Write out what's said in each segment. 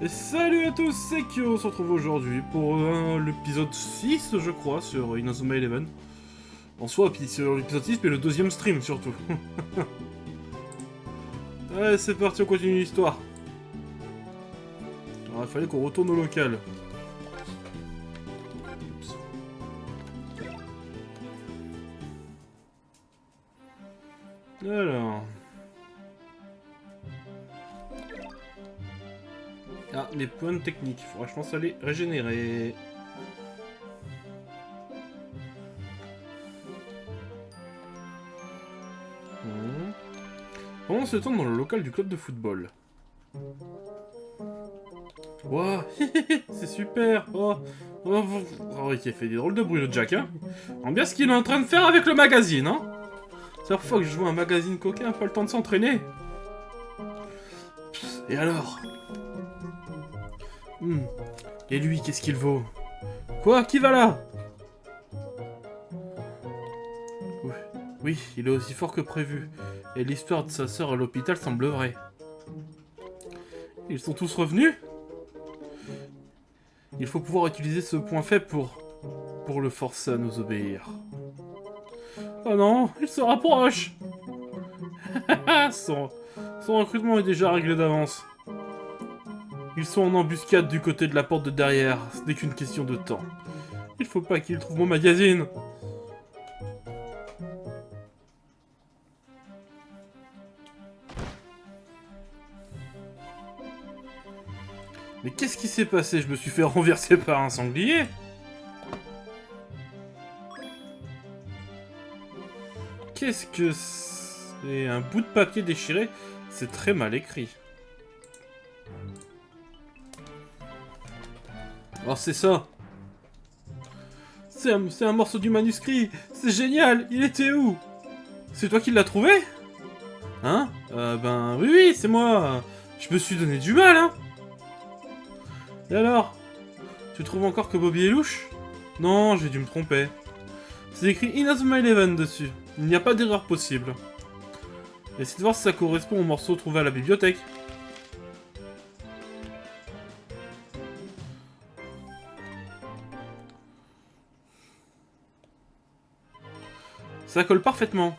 Et salut à tous, c'est Kyo, on se retrouve aujourd'hui pour l'épisode 6, je crois, sur Inazuma Eleven. En soi, puis sur l'épisode 6, mais le deuxième stream surtout. Allez, c'est parti, on continue l'histoire. Alors, il fallait qu'on retourne au local. Oups. Alors... Ah, les points de technique. Faudra, je pense, aller régénérer. Pendant ce temps, dans le local du club de football. Waouh, c'est super. Oh, il a fait des drôles de bruit, le Jack, hein. On bien ce qu'il est en train de faire avec le magazine, hein. C'est la fois que je joue un magazine coquin, pas le temps de s'entraîner. Et alors? Et lui, qu'est-ce qu'il vaut? Quoi? Qui va là? Oui, il est aussi fort que prévu. Et l'histoire de sa sœur à l'hôpital semble vraie. Ils sont tous revenus? Il faut pouvoir utiliser ce point faible pour le forcer à nous obéir. Oh non, il se rapproche. son recrutement est déjà réglé d'avance. Ils sont en embuscade du côté de la porte de derrière. Ce n'est qu'une question de temps. Il faut pas qu'ils trouvent mon magazine. Mais qu'est-ce qui s'est passé? Je me suis fait renverser par un sanglier? Qu'est-ce que c'est? Un bout de papier déchiré? C'est très mal écrit. Oh, c'est ça. C'est un morceau du manuscrit. C'est génial. Il était où? C'est toi qui l'as trouvé? Hein? Ben oui, c'est moi. Je me suis donné du mal, hein. Et alors? Tu trouves encore que Bobby est louche? Non, j'ai dû me tromper. C'est écrit Inazuma Eleven dessus. Il n'y a pas d'erreur possible. Essaye de voir si ça correspond au morceau trouvé à la bibliothèque. Ça colle parfaitement.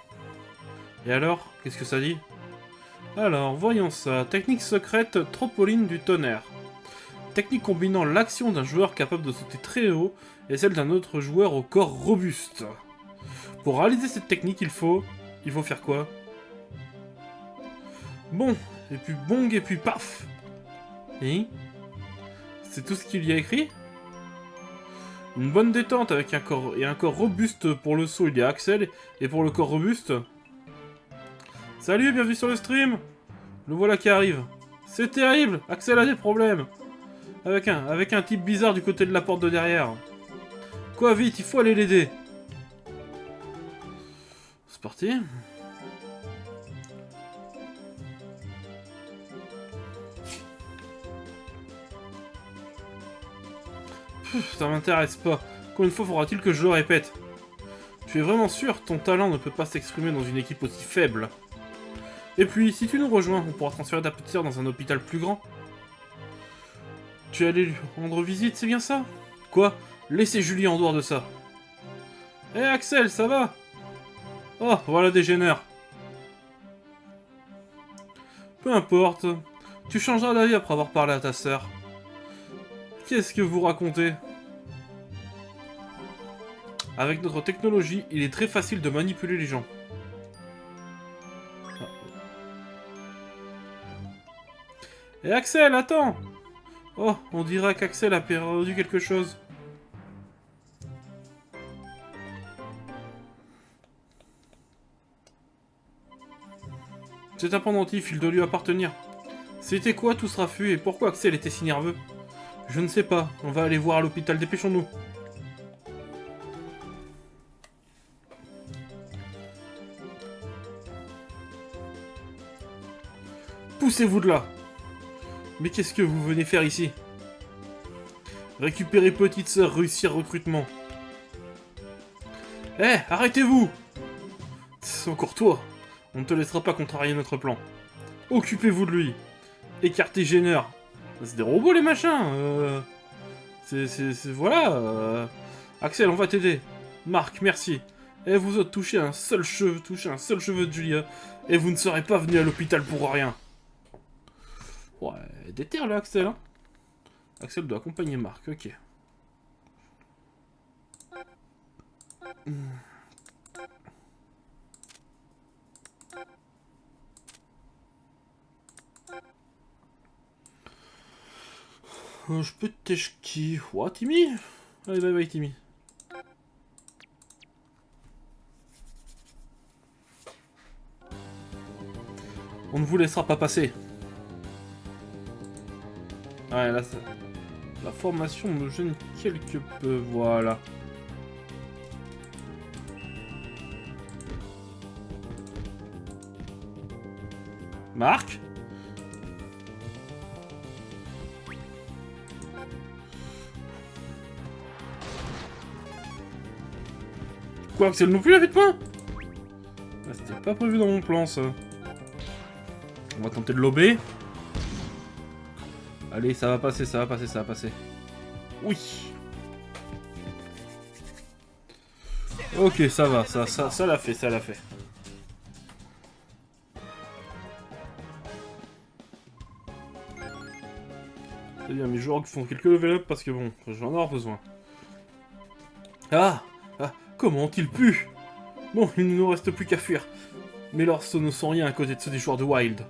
Et alors? Qu'est-ce que ça dit? Alors, voyons ça. Technique secrète Trampoline du tonnerre. Technique combinant l'action d'un joueur capable de sauter très haut et celle d'un autre joueur au corps robuste. Pour réaliser cette technique, il faut faire quoi? Bon, et puis bong, et puis paf. Et c'est tout ce qu'il y a écrit? Une bonne détente avec un corps robuste pour le saut, il y a Axel, et pour le corps robuste... Salut, bienvenue sur le stream. Le voilà qui arrive. C'est terrible, Axel a des problèmes. Avec un type bizarre du côté de la porte de derrière. Quoi, vite, il faut aller l'aider. C'est parti. Ça m'intéresse pas. Combien de fois faudra-t-il que je le répète? Tu es vraiment sûr? Ton talent ne peut pas s'exprimer dans une équipe aussi faible. Et puis, si tu nous rejoins, on pourra transférer ta petite sœur dans un hôpital plus grand. Tu es allé lui rendre visite, c'est bien ça? Quoi? Laissez Julie en dehors de ça. Hé Axel, ça va? Oh, voilà des gêneurs. Peu importe. Tu changeras d'avis après avoir parlé à ta sœur. Qu'est-ce que vous racontez? Avec notre technologie, il est très facile de manipuler les gens. Et Axel, attends! Oh, on dirait qu'Axel a perdu quelque chose. C'est un pendentif, il doit lui appartenir. C'était quoi tout ce raffut et pourquoi Axel était si nerveux? Je ne sais pas, on va aller voir à l'hôpital, dépêchons-nous. Poussez-vous de là! Mais qu'est-ce que vous venez faire ici? Récupérer petite sœur, réussir recrutement. Eh, arrêtez-vous! Encore toi! On ne te laissera pas contrarier notre plan. Occupez-vous de lui. Écartez Jenner. C'est des robots, les machins. Voilà. Axel, on va t'aider. Marc, merci. Et vous autres, touchez un seul cheveu de Julia, et vous ne serez pas venus à l'hôpital pour rien. Ouais, déter là, Axel, hein. Axel doit accompagner Marc, ok. Je peux t'échquer. Ouah, Timmy. Allez, bye bye, Timmy. On ne vous laissera pas passer. Ouais, là, ça... La formation me gêne quelque peu, voilà. Marc? Quoi, Axel non plus avec moi? Ah, c'était pas prévu dans mon plan, ça. On va tenter de lober. Allez, ça va passer, ça va passer, ça va passer. Oui. Ok, ça va, ça l'a fait, ça l'a fait. C'est bien, mes joueurs font quelques level up parce que bon, j'en ai besoin. Ah, comment ont-ils pu? Bon, il ne nous reste plus qu'à fuir. Mais leurs sauts ne sont rien à côté de ceux des joueurs de Wild.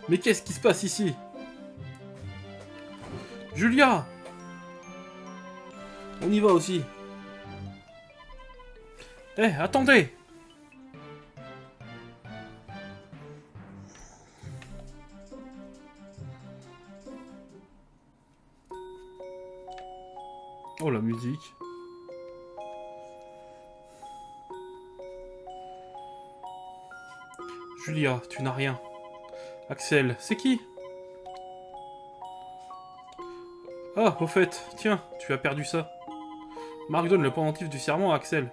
Mais qu'est-ce qui se passe ici? Julia! On y va aussi. Eh, attendez! Oh, la musique. Julia, tu n'as rien. Axel, c'est qui? Ah, au fait, tiens, tu as perdu ça. Marc donne le pendentif du serment à Axel.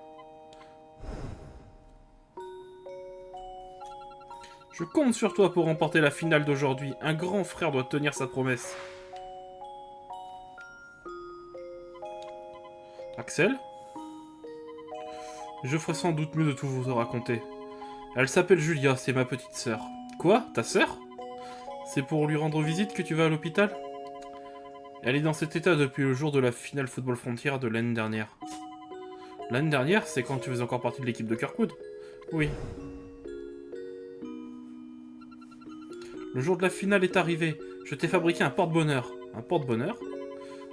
Je compte sur toi pour remporter la finale d'aujourd'hui. Un grand frère doit tenir sa promesse. Axel? Je ferai sans doute mieux de tout vous raconter. Elle s'appelle Julia, c'est ma petite sœur. Quoi? Ta sœur? C'est pour lui rendre visite que tu vas à l'hôpital? Elle est dans cet état depuis le jour de la finale Football Frontier de l'année dernière. L'année dernière, c'est quand tu faisais encore partie de l'équipe de Kirkwood? Oui. Le jour de la finale est arrivé. Je t'ai fabriqué un porte-bonheur. Un porte-bonheur?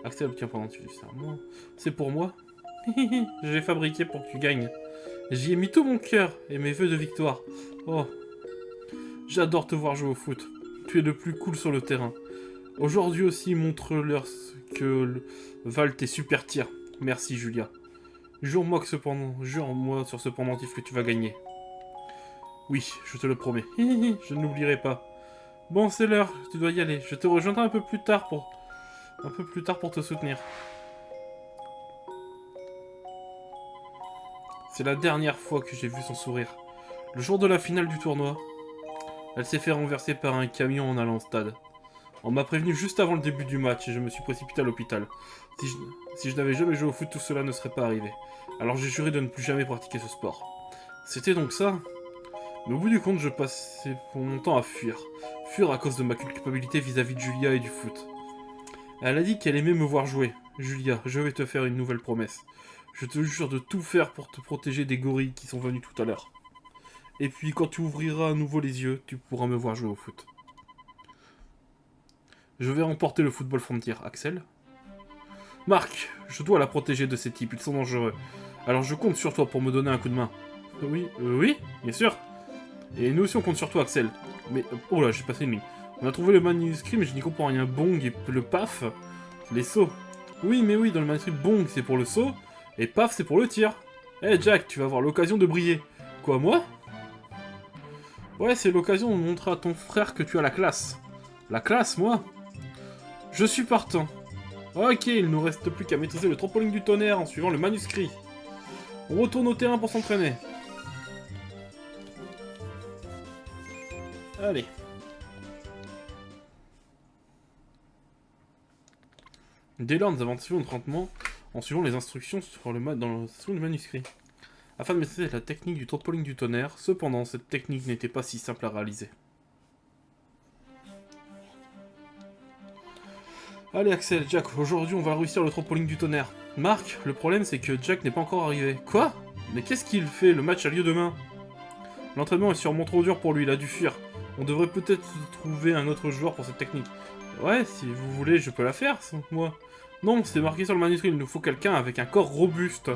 Axel obtient pendant tu dis serment. C'est pour moi? Je l'ai fabriqué pour que tu gagnes. J'y ai mis tout mon cœur et mes vœux de victoire. Oh. J'adore te voir jouer au foot. Tu es le plus cool sur le terrain. Aujourd'hui aussi, montre-leur que valent tes super tirs. Merci, Julia. Jure-moi sur ce pendentif que tu vas gagner. Oui, je te le promets. Je n'oublierai pas. Bon, c'est l'heure, tu dois y aller. Je te rejoindrai un peu plus tard pour te soutenir. C'est la dernière fois que j'ai vu son sourire. Le jour de la finale du tournoi, elle s'est fait renverser par un camion en allant au stade. On m'a prévenu juste avant le début du match et je me suis précipité à l'hôpital. Si je n'avais jamais joué au foot, tout cela ne serait pas arrivé. Alors j'ai juré de ne plus jamais pratiquer ce sport. C'était donc ça. Mais au bout du compte, je passais mon temps à fuir. Fuir à cause de ma culpabilité vis-à-vis de Julia et du foot. Elle a dit qu'elle aimait me voir jouer. Julia, je vais te faire une nouvelle promesse. Je te jure de tout faire pour te protéger des gorilles qui sont venus tout à l'heure. Et puis quand tu ouvriras à nouveau les yeux, tu pourras me voir jouer au foot. Je vais remporter le Football Frontier, Axel. Marc, je dois la protéger de ces types, ils sont dangereux. Alors je compte sur toi pour me donner un coup de main. Oui, bien sûr. Et nous aussi on compte sur toi, Axel. Mais, oh là, j'ai passé une ligne. On a trouvé le manuscrit, mais je n'y comprends rien. Bong et le paf, les sauts. Oui, mais oui, dans le manuscrit, Bong c'est pour le saut, et paf c'est pour le tir. Eh Jack, tu vas avoir l'occasion de briller. Quoi, moi? Ouais, c'est l'occasion de montrer à ton frère que tu as la classe. La classe, moi? Je suis partant. Ok, il nous reste plus qu'à maîtriser le trampoline du tonnerre en suivant le manuscrit. On retourne au terrain pour s'entraîner. Allez. Dès lors, nous avancions lentement en suivant les instructions dans le sur le manuscrit. Afin de maîtriser la technique du trampoline du tonnerre, cependant, cette technique n'était pas si simple à réaliser. Allez Axel, Jack, aujourd'hui on va réussir le trampoline du tonnerre. Marc, le problème c'est que Jack n'est pas encore arrivé. Quoi? Mais qu'est-ce qu'il fait? Le match a lieu demain. L'entraînement est sûrement trop dur pour lui, il a dû fuir. On devrait peut-être trouver un autre joueur pour cette technique. Ouais, si vous voulez, je peux la faire, moi. Non, c'est marqué sur le manuscrit, il nous faut quelqu'un avec un corps robuste.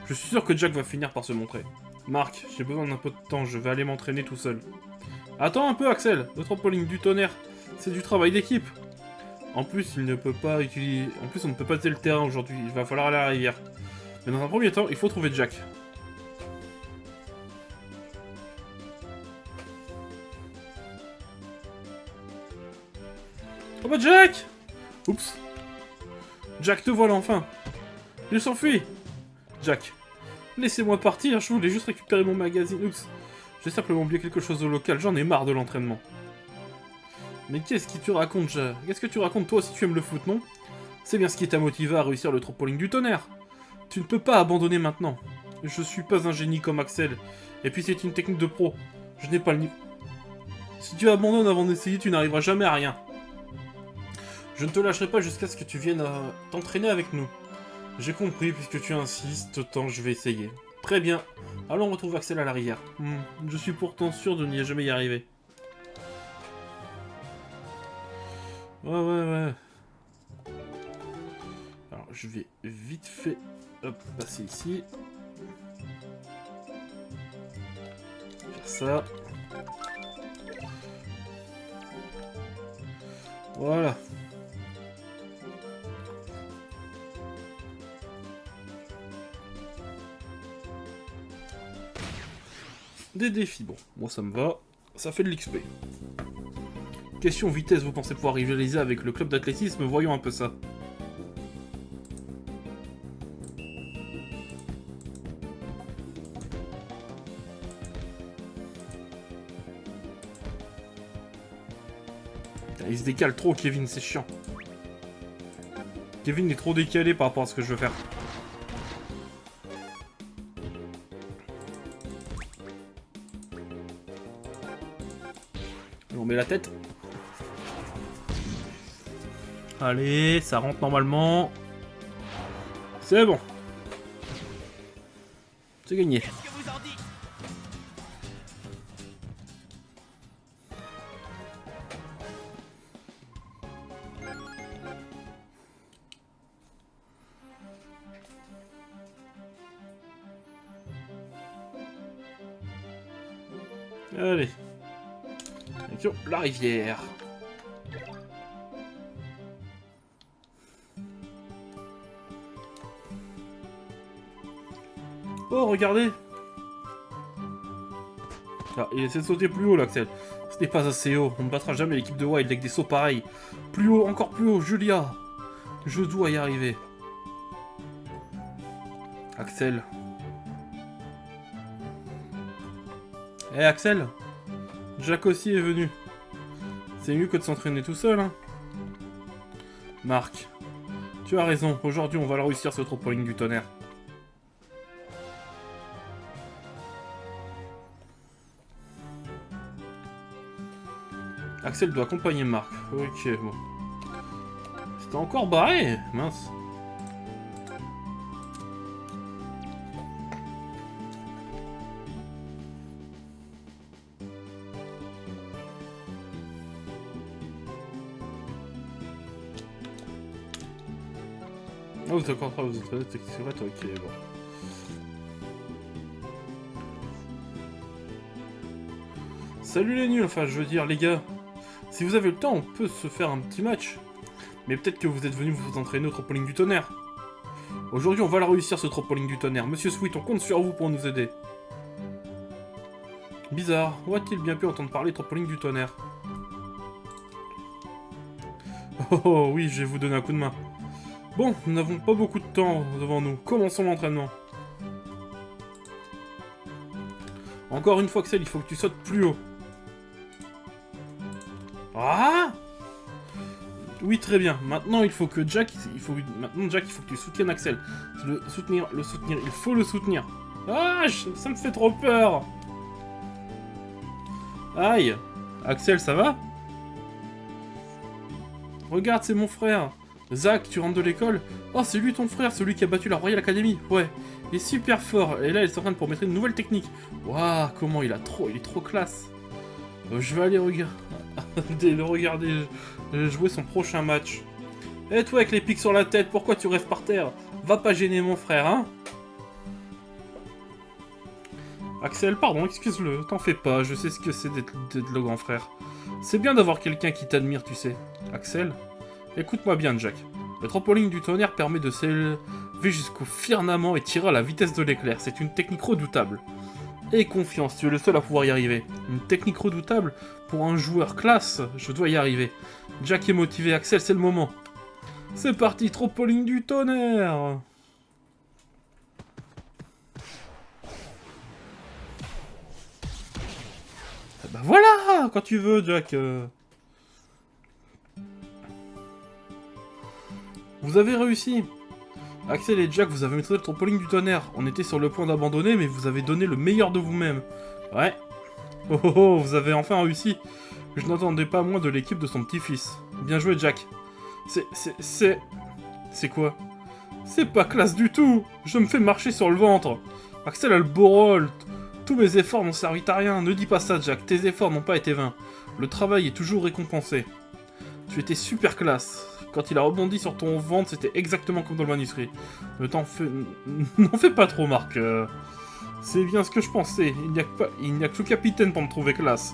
Je suis sûr que Jack va finir par se montrer. Marc, j'ai besoin d'un peu de temps, je vais aller m'entraîner tout seul. Attends un peu Axel, le trampoline du tonnerre, c'est du travail d'équipe. En plus, il ne peut pas utiliser... En plus, on ne peut pas utiliser le terrain aujourd'hui. Il va falloir aller à la rivière. Mais dans un premier temps, il faut trouver Jack. Oh bah Jack! Oups. Jack, te voilà enfin. Il s'enfuit. Jack. Laissez-moi partir, je voulais juste récupérer mon magazine. Oups. J'ai simplement oublié quelque chose au local, j'en ai marre de l'entraînement. Mais qu'est-ce que tu racontes, Jack? Qu'est-ce que tu racontes toi si tu aimes le foot, non? C'est bien ce qui t'a motivé à réussir le trampoline du tonnerre. Tu ne peux pas abandonner maintenant. Je suis pas un génie comme Axel. Et puis c'est une technique de pro. Je n'ai pas le niveau. Si tu abandonnes avant d'essayer, tu n'arriveras jamais à rien. Je ne te lâcherai pas jusqu'à ce que tu viennes t'entraîner avec nous. J'ai compris, puisque tu insistes, autant je vais essayer. Très bien. Allons retrouver Axel à la rivière. Je suis pourtant sûr de n'y jamais y arriver. Ouais. Alors, je vais vite fait passer ici. Faire ça. Voilà. Des défis, bon, moi ça me va. Ça fait de l'XP. Question vitesse, vous pensez pouvoir rivaliser avec le club d'athlétisme? Voyons un peu ça. Il se décale trop, Kevin, c'est chiant. Kevin est trop décalé par rapport à ce que je veux faire. On met la tête. Allez, ça rentre normalement. C'est bon. C'est gagné. Allez. Attention, la rivière. Oh, regardez. Ah, il essaie de sauter plus haut, là, Axel. Ce n'est pas assez haut. On ne battra jamais l'équipe de Wild avec des sauts pareils. Plus haut, encore plus haut, Julia. Je dois y arriver. Axel. Eh, Axel. Jack aussi est venu. C'est mieux que de s'entraîner tout seul, hein. Marc. Tu as raison. Aujourd'hui, on va le réussir, ce trampoline du tonnerre. Axel doit accompagner Marc. Ok, bon. C'était encore barré. Mince. Ah, vous êtes encore en train de vous entraîner, c'est vrai, ok, bon. Salut les nuls, enfin, je veux dire, les gars. Si vous avez le temps, on peut se faire un petit match. Mais peut-être que vous êtes venus vous entraîner au trampoline du tonnerre. Aujourd'hui, on va la réussir, ce trampoline du tonnerre. Monsieur Sweet, on compte sur vous pour nous aider. Bizarre, où a-t-il bien pu entendre parler trampoline du tonnerre? Oh oui, je vais vous donner un coup de main. Bon, nous n'avons pas beaucoup de temps devant nous. Commençons l'entraînement. Encore une fois, Axel, il faut que tu sautes plus haut. Ah! Oui, très bien. Maintenant, il faut que Jack... Maintenant, Jack, il faut que tu soutiennes Axel. Le soutenir, il faut le soutenir. Ah, ça me fait trop peur. Aïe. Axel, ça va? Regarde, c'est mon frère. Zach, tu rentres de l'école? Oh, c'est lui ton frère, celui qui a battu la Royal Academy. Ouais, il est super fort. Et là, il s'entraîne pour mettre une nouvelle technique. Waouh, comment il est trop classe. Je vais aller le regarder jouer son prochain match. Et toi avec les pics sur la tête, pourquoi tu rêves par terre? Va pas gêner mon frère, hein? Axel, pardon, excuse-le, t'en fais pas, je sais ce que c'est d'être le grand frère. C'est bien d'avoir quelqu'un qui t'admire, tu sais. Axel, écoute-moi bien, Jack. Le trampoline du tonnerre permet de s'élever jusqu'au firmament et tirer à la vitesse de l'éclair. C'est une technique redoutable. Aie confiance, tu es le seul à pouvoir y arriver. Une technique redoutable pour un joueur classe, je dois y arriver. Jack est motivé, Axel, c'est le moment. C'est parti, trampoline du tonnerre. Bah voilà, quand tu veux, Jack. Vous avez réussi. Axel et Jack, vous avez maîtrisé le trampoline du tonnerre. On était sur le point d'abandonner, mais vous avez donné le meilleur de vous-même. Ouais. Oh oh oh, vous avez enfin réussi. Je n'attendais pas moins de l'équipe de son petit-fils. Bien joué, Jack. C'est quoi? C'est pas classe du tout. Je me fais marcher sur le ventre. Axel a le beau rôle. Tous mes efforts n'ont servi à rien. Ne dis pas ça, Jack. Tes efforts n'ont pas été vains. Le travail est toujours récompensé. Tu étais super classe. Quand il a rebondi sur ton ventre, c'était exactement comme dans le manuscrit. N'en fais pas trop, Marc. C'est bien ce que je pensais. Il n'y a que le capitaine pour me trouver classe.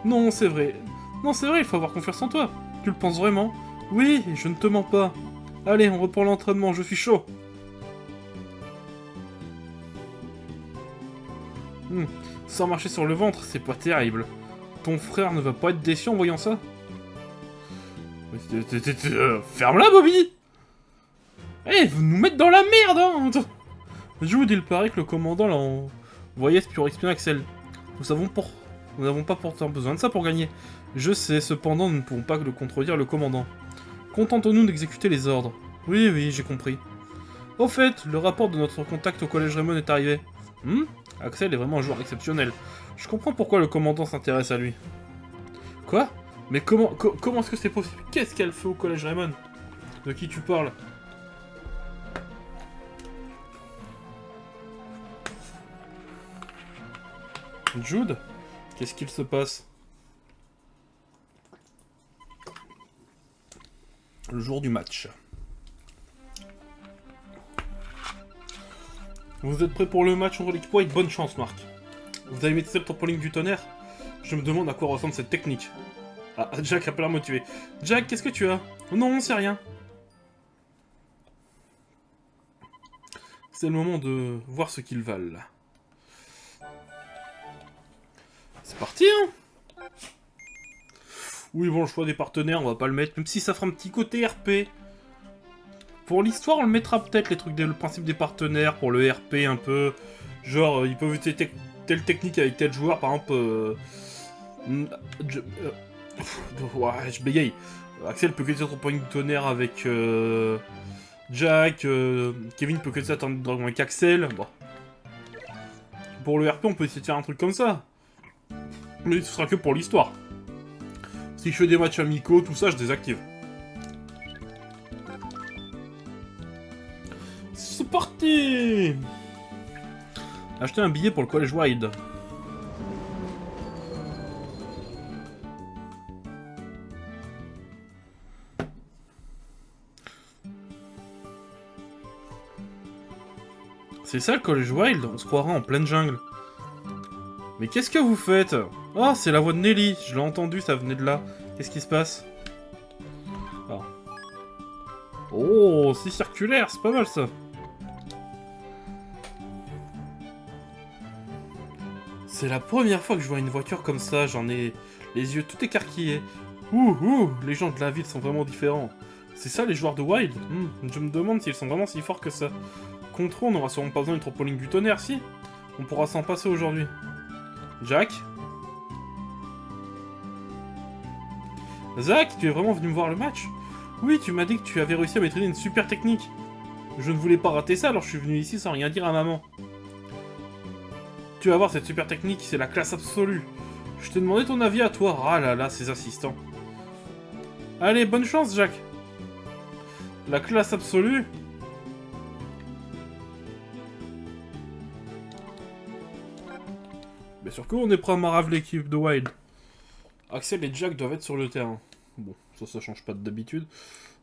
Non, c'est vrai. Non, c'est vrai, il faut avoir confiance en toi. Tu le penses vraiment? Oui, je ne te mens pas. Allez, on reprend l'entraînement, je suis chaud. Sans marcher sur le ventre, c'est pas terrible. Ton frère ne va pas être déçu en voyant ça? Ferme-la, Bobby! Eh, vous nous mettez dans la merde, hein! Jude, il paraît que le commandant l'a envoyé pour espionner Axel. Nous n'avons pas pourtant besoin de ça pour gagner. Je sais, cependant, nous ne pouvons pas le contredire le commandant. Contentons-nous d'exécuter les ordres. Oui, oui, j'ai compris. Au fait, le rapport de notre contact au collège Raymond est arrivé. Axel est vraiment un joueur exceptionnel. Je comprends pourquoi le commandant s'intéresse à lui. Quoi? Mais comment est-ce que c'est possible? Qu'est-ce qu'elle fait au collège Raymond? De qui tu parles? Jude? Qu'est-ce qu'il se passe? Le jour du match. Vous êtes prêts pour le match contre l'équipe White? Bonne chance, Marc. Vous avez maîtrisé le trampoline du tonnerre? Je me demande à quoi ressemble cette technique. Ah, Jack a pas l'air motivé. Jack, qu'est-ce que tu as? Non, c'est rien. C'est le moment de voir ce qu'ils valent. C'est parti, hein? Oui, bon, le choix des partenaires, on va pas le mettre, même si ça fera un petit côté RP. Pour l'histoire, on le mettra peut-être, le principe des partenaires, pour le RP un peu. Genre, ils peuvent utiliser telle technique avec tel joueur, par exemple... ouais, je bégaye. Axel peut utiliser son point de tonnerre avec Jack. Kevin peut utiliser son dragon avec Axel. Bon. Pour le RP, on peut essayer de faire un truc comme ça. Mais ce sera que pour l'histoire. Si je fais des matchs amicaux, tout ça, je désactive. C'est parti! Acheter un billet pour le collège Wide. C'est ça le collège Wild? On se croira en pleine jungle. Mais qu'est-ce que vous faites? Oh, c'est la voix de Nelly. Je l'ai entendu, ça venait de là. Qu'est-ce qui se passe? Oh, c'est circulaire, c'est pas mal ça. C'est la première fois que je vois une voiture comme ça, j'en ai les yeux tout écarquillés. Les gens de la ville sont vraiment différents. C'est ça les joueurs de Wild? Je me demande s'ils sont vraiment si forts que ça. Contre eux, on n'aura sûrement pas besoin d'une trampoline du tonnerre, si? On pourra s'en passer aujourd'hui. Jack? Zach, tu es vraiment venu me voir le match? Oui, tu m'as dit que tu avais réussi à maîtriser une super technique. Je ne voulais pas rater ça, alors je suis venu ici sans rien dire à maman. Tu vas voir, cette super technique, c'est la classe absolue. Je t'ai demandé ton avis à toi. Ah là là, ces assistants. Allez, bonne chance, Jack. La classe absolue. Bien sûr qu'on est prêt à marave l'équipe de Wild. Axel et Jack doivent être sur le terrain. Bon, ça change pas d'habitude.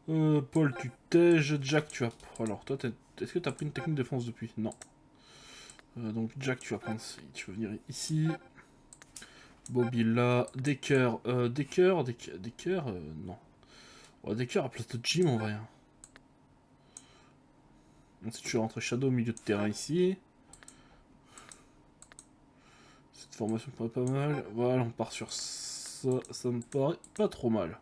Paul, tu tèges. Jack, tu as... Alors, toi, est-ce que tu as pris une technique de défense depuis? Non. Donc, Jack, tu vas prendre... Tu vas venir ici. Bobby là. Decker. Decker, non. Ouais, Decker à place de Jim, on va rien. Ensuite, je suis rentré Shadow au milieu de terrain ici. Cette formation me paraît pas mal. Voilà, on part sur ça. Ça me paraît pas trop mal.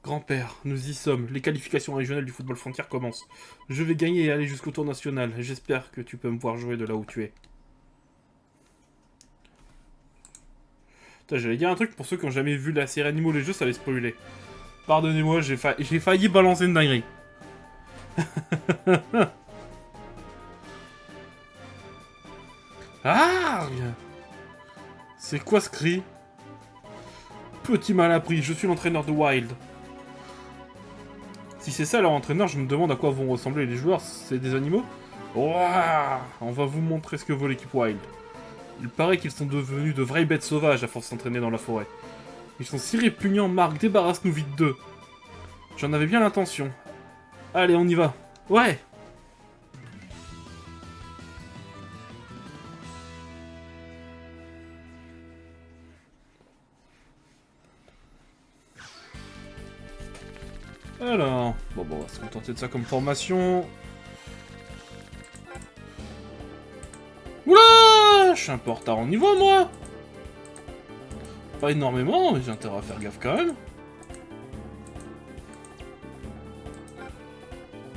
Grand-père, nous y sommes. Les qualifications régionales du football frontière commencent. Je vais gagner et aller jusqu'au tour national. J'espère que tu peux me voir jouer de là où tu es. J'allais dire un truc pour ceux qui n'ont jamais vu la série Animaux les jeux, ça allait spoiler. Pardonnez-moi, j'ai failli balancer une dinguerie. Ah! C'est quoi ce cri? Petit mal appris, je suis l'entraîneur de Wild. Si c'est ça leur entraîneur, je me demande à quoi vont ressembler les joueurs. C'est des animaux? Ouah, on va vous montrer ce que vaut l'équipe Wild. Il paraît qu'ils sont devenus de vraies bêtes sauvages à force de s'entraîner dans la forêt. Ils sont si répugnants, Marc, débarrasse-nous vite d'eux. J'en avais bien l'intention. Allez, on y va. Ouais! Alors, bon, on va se contenter de ça comme formation. Oula! Je suis un peu en retard en niveau, moi! Pas énormément, mais j'ai intérêt à faire gaffe quand même.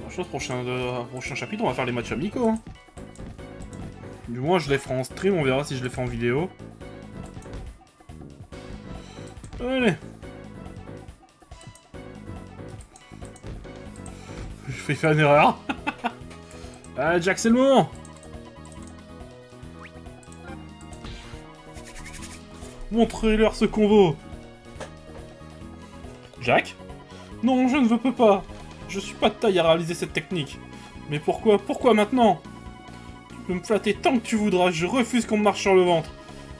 Je pense prochain chapitre, on va faire les matchs amicaux. Hein. Du moins, je les ferai en stream, on verra si je les fais en vidéo. Allez! J'ai failli faire une erreur. Allez, Jack, c'est le moment! Montrez-leur ce qu'on vaut! Jack? Non, je ne veux pas. Je suis pas de taille à réaliser cette technique. Mais pourquoi? Pourquoi maintenant? Tu peux me flatter tant que tu voudras, je refuse qu'on me marche sur le ventre.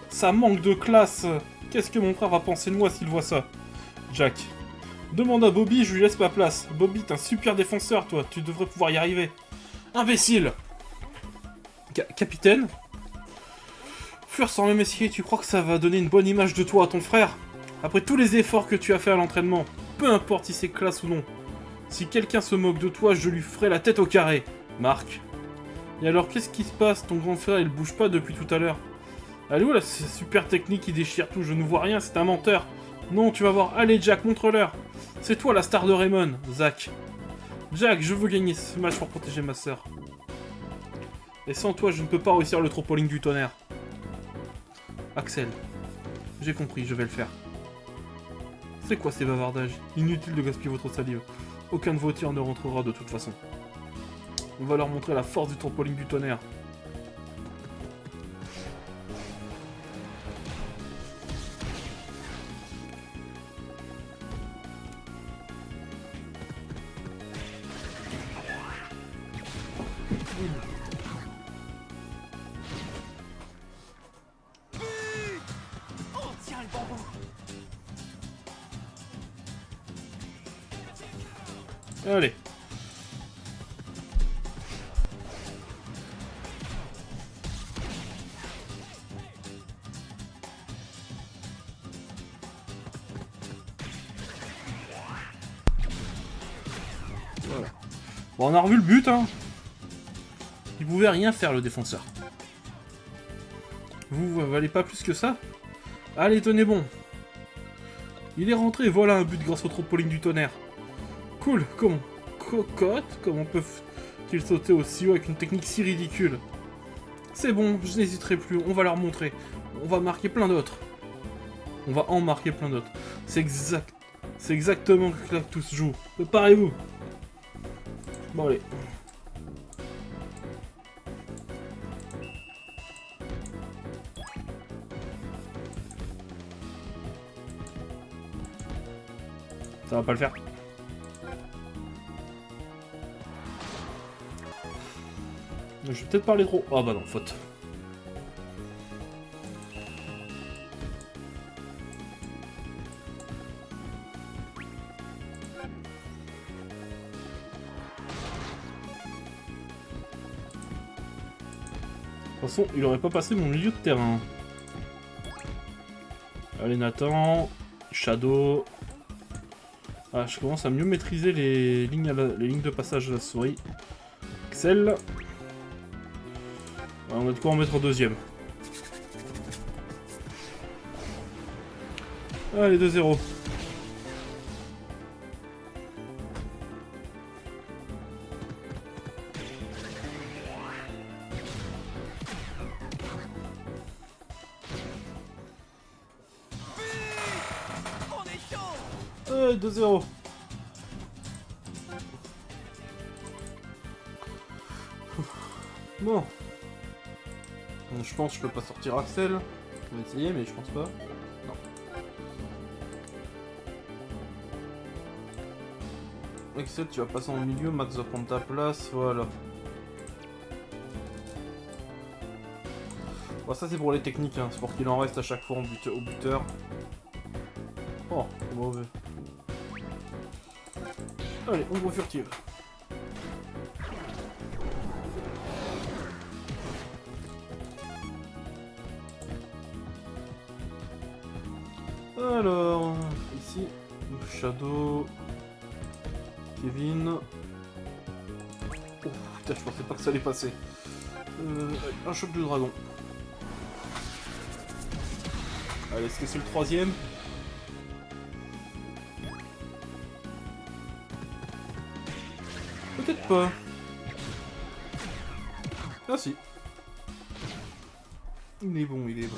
Ça manque de classe. Qu'est-ce que mon frère va penser de moi s'il voit ça? Jack. Demande à Bobby, je lui laisse ma place. Bobby, t'es un super défenseur, toi. Tu devrais pouvoir y arriver. Imbécile! Capitaine? Fur sans même essayer, tu crois que ça va donner une bonne image de toi à ton frère? Après tous les efforts que tu as fait à l'entraînement, peu importe si c'est classe ou non. Si quelqu'un se moque de toi, je lui ferai la tête au carré. Marc. Et alors, qu'est-ce qui se passe? Ton grand frère, il bouge pas depuis tout à l'heure. Allez, où là, c'est super technique, il déchire tout, je ne vois rien, c'est un menteur. Non, tu vas voir. Allez, Jack, montre-leur. C'est toi la star de Raymond, Zach. Jack, je veux gagner ce match pour protéger ma sœur. Et sans toi, je ne peux pas réussir le trampoline du tonnerre. Axel. J'ai compris, je vais le faire. C'est quoi ces bavardages? Inutile de gaspiller votre salive. Aucun de vos tirs ne rentrera de toute façon. On va leur montrer la force du trampoline du tonnerre. Allez. Voilà. Bon, on a revu le but, hein. Il pouvait rien faire, le défenseur. Vous valez pas plus que ça? Allez, tenez bon. Il est rentré, voilà un but grâce au trampoline du tonnerre. Cool, comment? Cocotte? Comment peut-il sauter aussi haut avec une technique si ridicule? C'est bon, je n'hésiterai plus, on va leur montrer. On va marquer plein d'autres. On va en marquer plein d'autres. C'est exactement que Galactus joue. Préparez-vous. Bon, allez. Ça va pas le faire. Je vais peut-être parler trop. Ah bah non, faute. De toute façon, il aurait pas passé mon milieu de terrain. Allez Nathan, Shadow. Ah, je commence à mieux maîtriser les lignes de passage de la souris. Axel. On a de quoi en mettre au deuxième. Allez, 2-0. Allez, 2-0. Bon. Je pense que je peux pas sortir Axel. On va essayer, mais je pense pas. Non. Axel, tu vas passer en milieu, Max va prendre ta place, voilà. Bon, ça c'est pour les techniques, hein. C'est pour qu'il en reste à chaque fois au buteur. Oh, mauvais. Allez, ombre furtive. Alors, ici, Shadow, Kevin. Oh putain, je pensais pas que ça allait passer. Un choc de dragon. Allez, est-ce que c'est le troisième? Peut-être pas. Ah si. Il est bon, il est bon.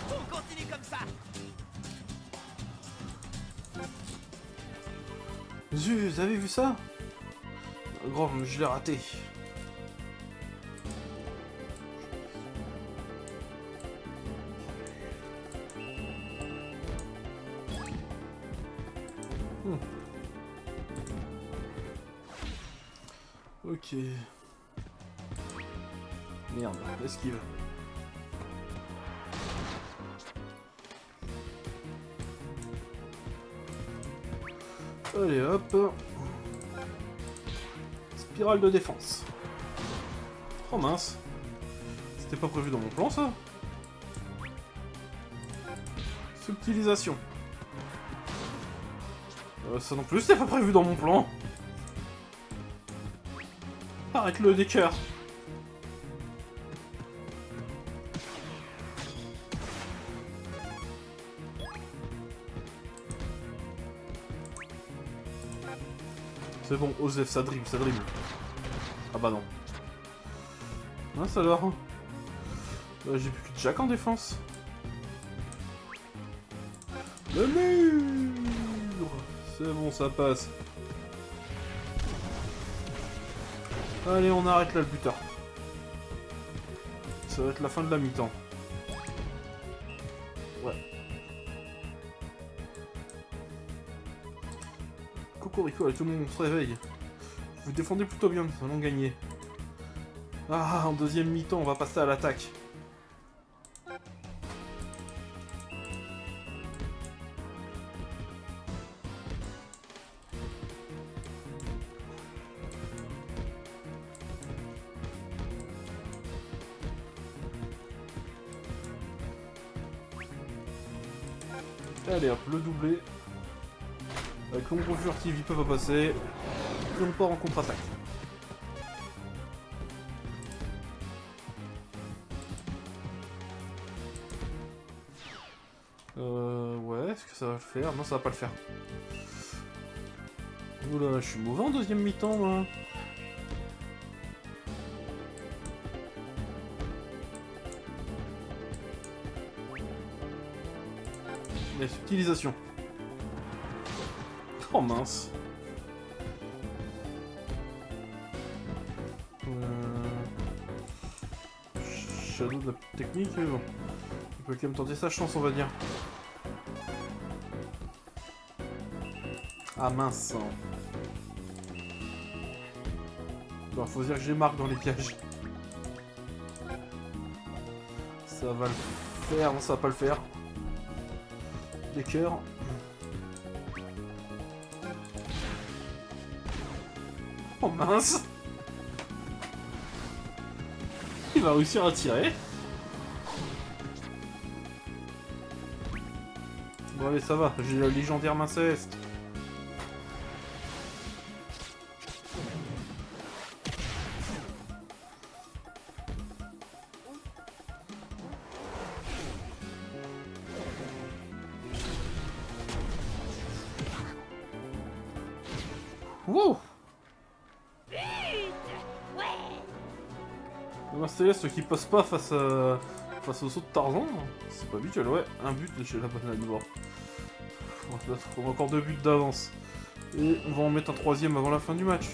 On continue comme ça. Zut, vous avez vu ça? Grand, je l'ai raté. Ok. Merde, esquive. Allez hop. Spirale de défense. Oh mince. C'était pas prévu dans mon plan ça. Subtilisation. Ça non plus c'était pas prévu dans mon plan. Arrête-le des cœurs. C'est bon, Osef, ça dribble, ça dribble. Ah bah non. Mince alors. J'ai plus que Jack en défense. Le mur. C'est bon, ça passe. Allez, on arrête là le buteur. Ça va être la fin de la mi-temps. Ouais. Cocorico, allez, tout le monde se réveille. Vous défendez plutôt bien, nous allons gagner. Ah, en deuxième mi-temps, on va passer à l'attaque. Allez hop, le doublé. Avec l'ombre furtive, ils peuvent passer. Et on part en contre-attaque. Ouais, est-ce que ça va le faire? Non, ça va pas le faire. Oula, je suis mauvais en deuxième mi-temps, moi. La subtilisation. Oh mince. Shadow de la technique, mais bon. On peut quand même tenter sa chance, on va dire. Ah mince. Bon, faut dire que j'ai marque dans les cages. Ça va le faire, non ça va pas le faire. Des cœurs. Oh mince. Il va réussir à tirer. Bon allez ça va, j'ai la légendaire main céleste. Wow. Le main céleste qui passe pas face au saut de Tarzan, c'est pas habituel, ouais, un but chez la banane de bord. On a encore 2 buts d'avance. Et on va en mettre un 3ème avant la fin du match.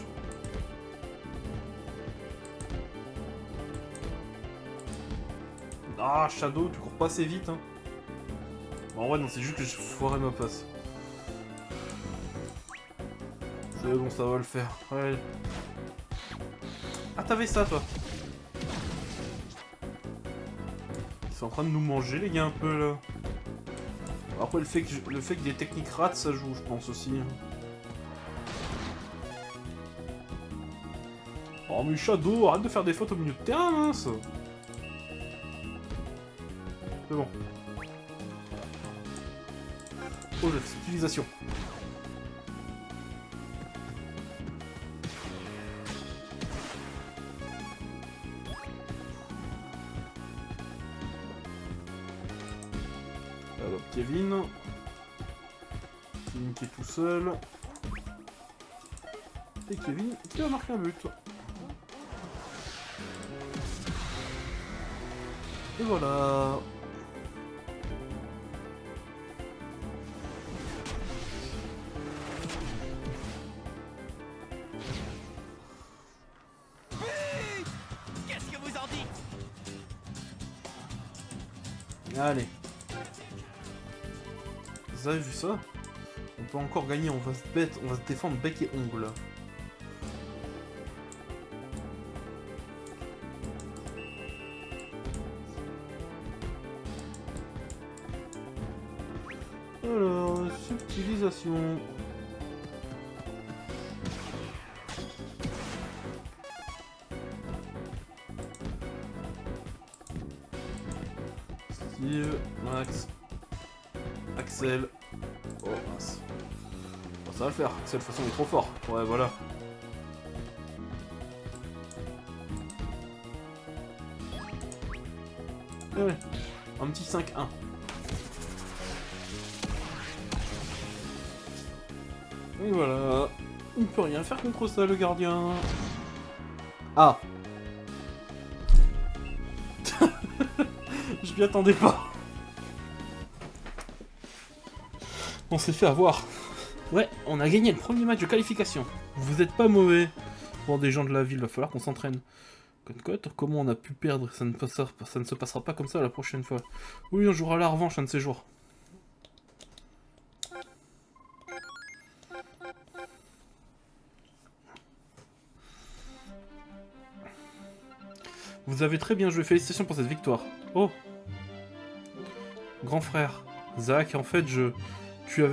Ah, Shadow, tu cours pas assez vite, hein. En vrai, non, c'est juste que j'ai foiré ma passe. C'est bon, ça va le faire. Ouais. Ah, t'avais ça, toi. Ils sont en train de nous manger, les gars, un peu, là. Après, le fait que des techniques rates, ça joue, je pense, aussi. Oh, mais Shadow, arrête de faire des fautes au milieu de terrain, mince. C'est bon. Oh, la utilisation. Alors, Kevin qui est tout seul. Et Kevin qui a marqué un but. Et voilà. Qu'est-ce que vous en dites? Allez. Vous avez vu ça? On peut encore gagner, on va se défendre bec et ongle. Alors, subtilisation. Steve, Max, Axel. Oh mince. Bon, ça va le faire, Axel de toute façon il est trop fort. Ouais, voilà. Ouais, un petit 5-1. Et voilà. Il ne peut rien faire contre ça, le gardien. Ah. Je m'y attendais pas. On s'est fait avoir. Ouais, on a gagné le premier match de qualification. Vous êtes pas mauvais. Bon, des gens de la ville, va falloir qu'on s'entraîne. Cote, comment on a pu perdre? Ça ne se passera pas comme ça la prochaine fois. Oui, on jouera la revanche un de ces jours. Vous avez très bien joué, félicitations pour cette victoire. Oh. Grand frère. Zach, en fait, tu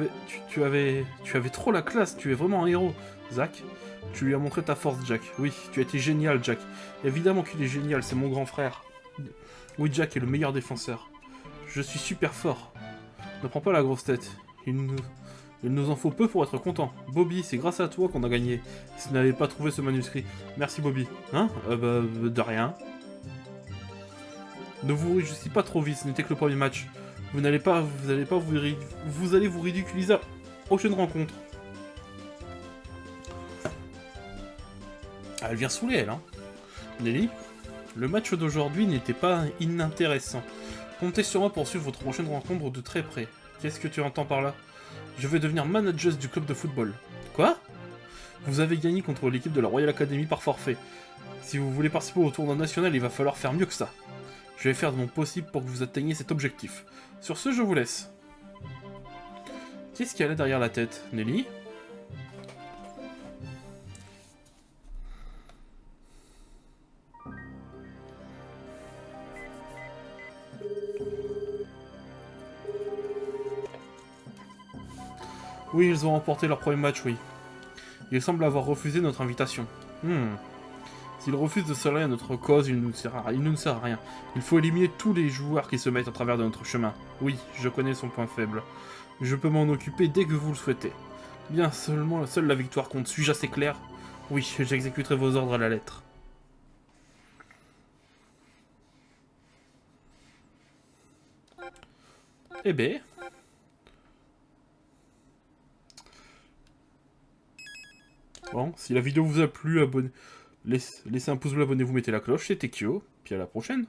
avais trop la classe, tu es vraiment un héros. Zach, tu lui as montré ta force, Jack. Oui, tu as été génial, Jack. Évidemment qu'il est génial, c'est mon grand frère. Oui, Jack est le meilleur défenseur. Je suis super fort. Ne prends pas la grosse tête. Il nous en faut peu pour être content. Bobby, c'est grâce à toi qu'on a gagné. Si vous n'avez pas trouvé ce manuscrit. Merci, Bobby. Hein? De rien. Ne vous réjouissez pas trop vite, ce n'était que le premier match. Vous allez vous ridiculiser à la prochaine rencontre. Ah, elle vient saouler, elle, hein. Nelly, le match d'aujourd'hui n'était pas inintéressant. Comptez sur moi pour suivre votre prochaine rencontre de très près. Qu'est-ce que tu entends par là? Je vais devenir manager du club de football. Quoi? Vous avez gagné contre l'équipe de la Royal Academy par forfait. Si vous voulez participer au tournoi national, il va falloir faire mieux que ça. Je vais faire de mon possible pour que vous atteigniez cet objectif. Sur ce, je vous laisse. Qu'est-ce qu'il y a là derrière la tête? Nelly? Oui, ils ont remporté leur premier match, oui. Ils semblent avoir refusé notre invitation. S'ils refusent de s'allier à notre cause, il ne nous sert à rien. Il faut éliminer tous les joueurs qui se mettent en travers de notre chemin. Oui, je connais son point faible. Je peux m'en occuper dès que vous le souhaitez. Bien, seule la victoire compte. Suis-je assez clair? Oui, j'exécuterai vos ordres à la lettre. Eh ben... Bon, si la vidéo vous a plu, laissez un pouce bleu, abonnez-vous, mettez la cloche, c'était Kyo, puis à la prochaine.